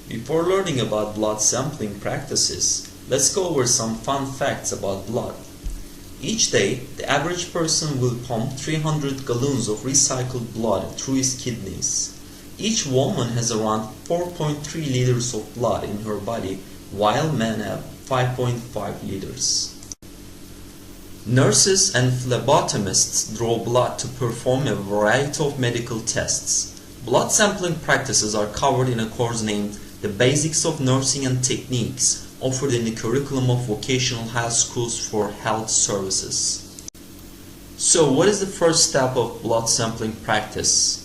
Before learning about blood sampling practices, let's go over some fun facts about blood. Each day, the average person will pump 300 gallons of recycled blood through his kidneys. Each woman has around 4.3 liters of blood in her body, while men have 5.5 liters. Nurses and phlebotomists draw blood to perform a variety of medical tests. Blood sampling practices are covered in a course named The Basics of Nursing and Techniques, offered in the curriculum of vocational high schools for health services. So, what is the first step of blood sampling practice?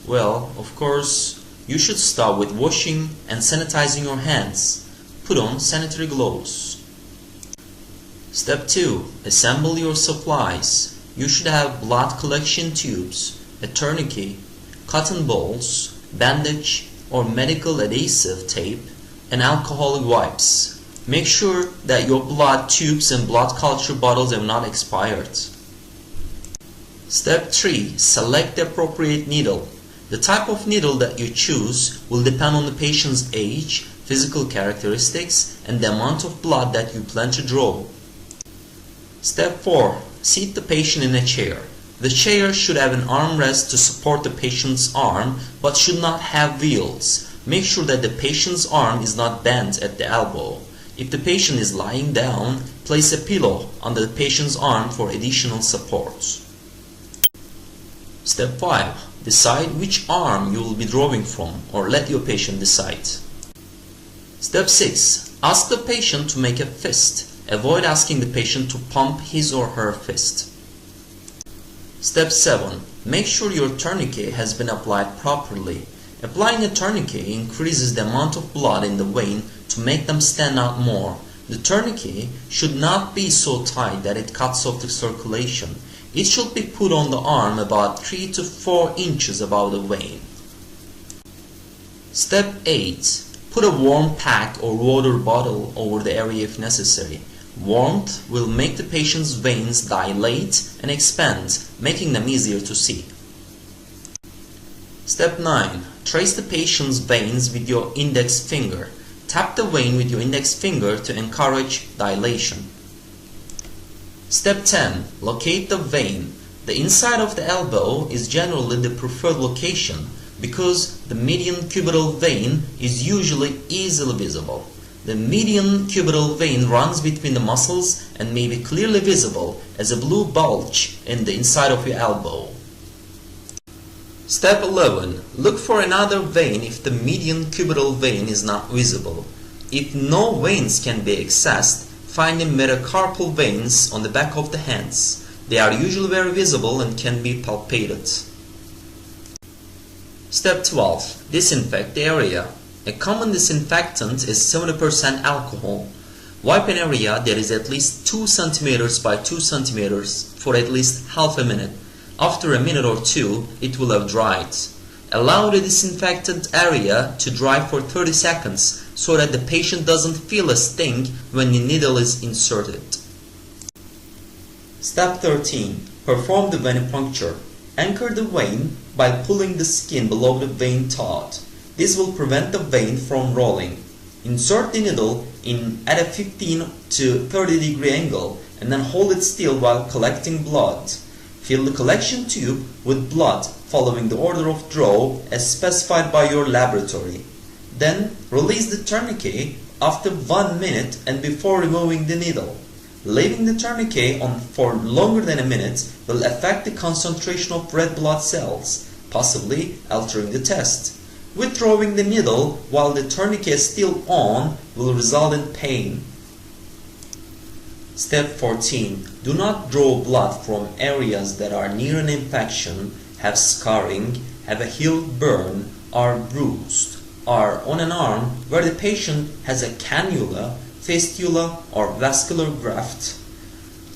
Well, of course, you should start with washing and sanitizing your hands. Put on sanitary gloves. Step 2. Assemble your supplies. You should have blood collection tubes, a tourniquet, cotton balls, bandage or medical adhesive tape, and alcoholic wipes. Make sure that your blood tubes and blood culture bottles have not expired. Step 3. Select the appropriate needle. The type of needle that you choose will depend on the patient's age, physical characteristics, and the amount of blood that you plan to draw. Step 4. Seat the patient in a chair. The chair should have an armrest to support the patient's arm, but should not have wheels. Make sure that the patient's arm is not bent at the elbow. If the patient is lying down, place a pillow under the patient's arm for additional support. Step 5. Decide which arm you will be drawing from, or let your patient decide. Step 6. Ask the patient to make a fist. Avoid asking the patient to pump his or her fist. Step 7. Make sure your tourniquet has been applied properly. Applying a tourniquet increases the amount of blood in the vein to make them stand out more. The tourniquet should not be so tight that it cuts off the circulation. It should be put on the arm about 3 to 4 inches above the vein. Step 8. Put a warm pack or water bottle over the area if necessary. Warmth will make the patient's veins dilate and expand, making them easier to see. Step 9. Trace the patient's veins with your index finger. Tap the vein with your index finger to encourage dilation. Step 10. Locate the vein. The inside of the elbow is generally the preferred location because the median cubital vein is usually easily visible. The median cubital vein runs between the muscles and may be clearly visible as a blue bulge in the inside of your elbow. Step 11. Look for another vein if the median cubital vein is not visible. If no veins can be accessed, find the metacarpal veins on the back of the hands. They are usually very visible and can be palpated. Step 12. Disinfect the area. A common disinfectant is 70% alcohol. Wipe an area that is at least 2 cm by 2 cm for at least half a minute. After a minute or two, it will have dried. Allow the disinfected area to dry for 30 seconds so that the patient doesn't feel a sting when the needle is inserted. Step 13. Perform the venipuncture. Anchor the vein by pulling the skin below the vein taut. This will prevent the vein from rolling. Insert the needle at a 15 to 30 degree angle and then hold it still while collecting blood. Fill the collection tube with blood following the order of draw as specified by your laboratory. Then release the tourniquet after 1 minute and before removing the needle. Leaving the tourniquet on for longer than a minute will affect the concentration of red blood cells, possibly altering the test. Withdrawing the needle while the tourniquet is still on will result in pain. Step 14. Do not draw blood from areas that are near an infection, have scarring, have a heel burn, are bruised, are on an arm where the patient has a cannula, fistula, or vascular graft.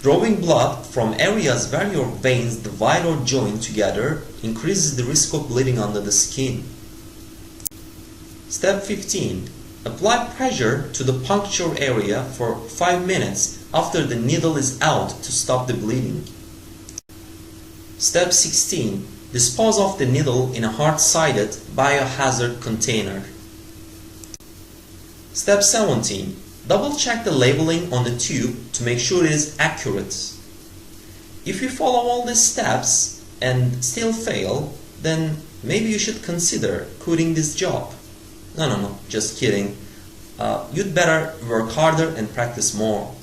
Drawing blood from areas where your veins divide or join together increases the risk of bleeding under the skin. Step 15. Apply pressure to the puncture area for 5 minutes after the needle is out to stop the bleeding. Step 16. Dispose of the needle in a hard-sided biohazard container. Step 17. Double check the labeling on the tube to make sure it is accurate. If you follow all these steps and still fail, then maybe you should consider quitting this job. No, just kidding. You'd better work harder and practice more.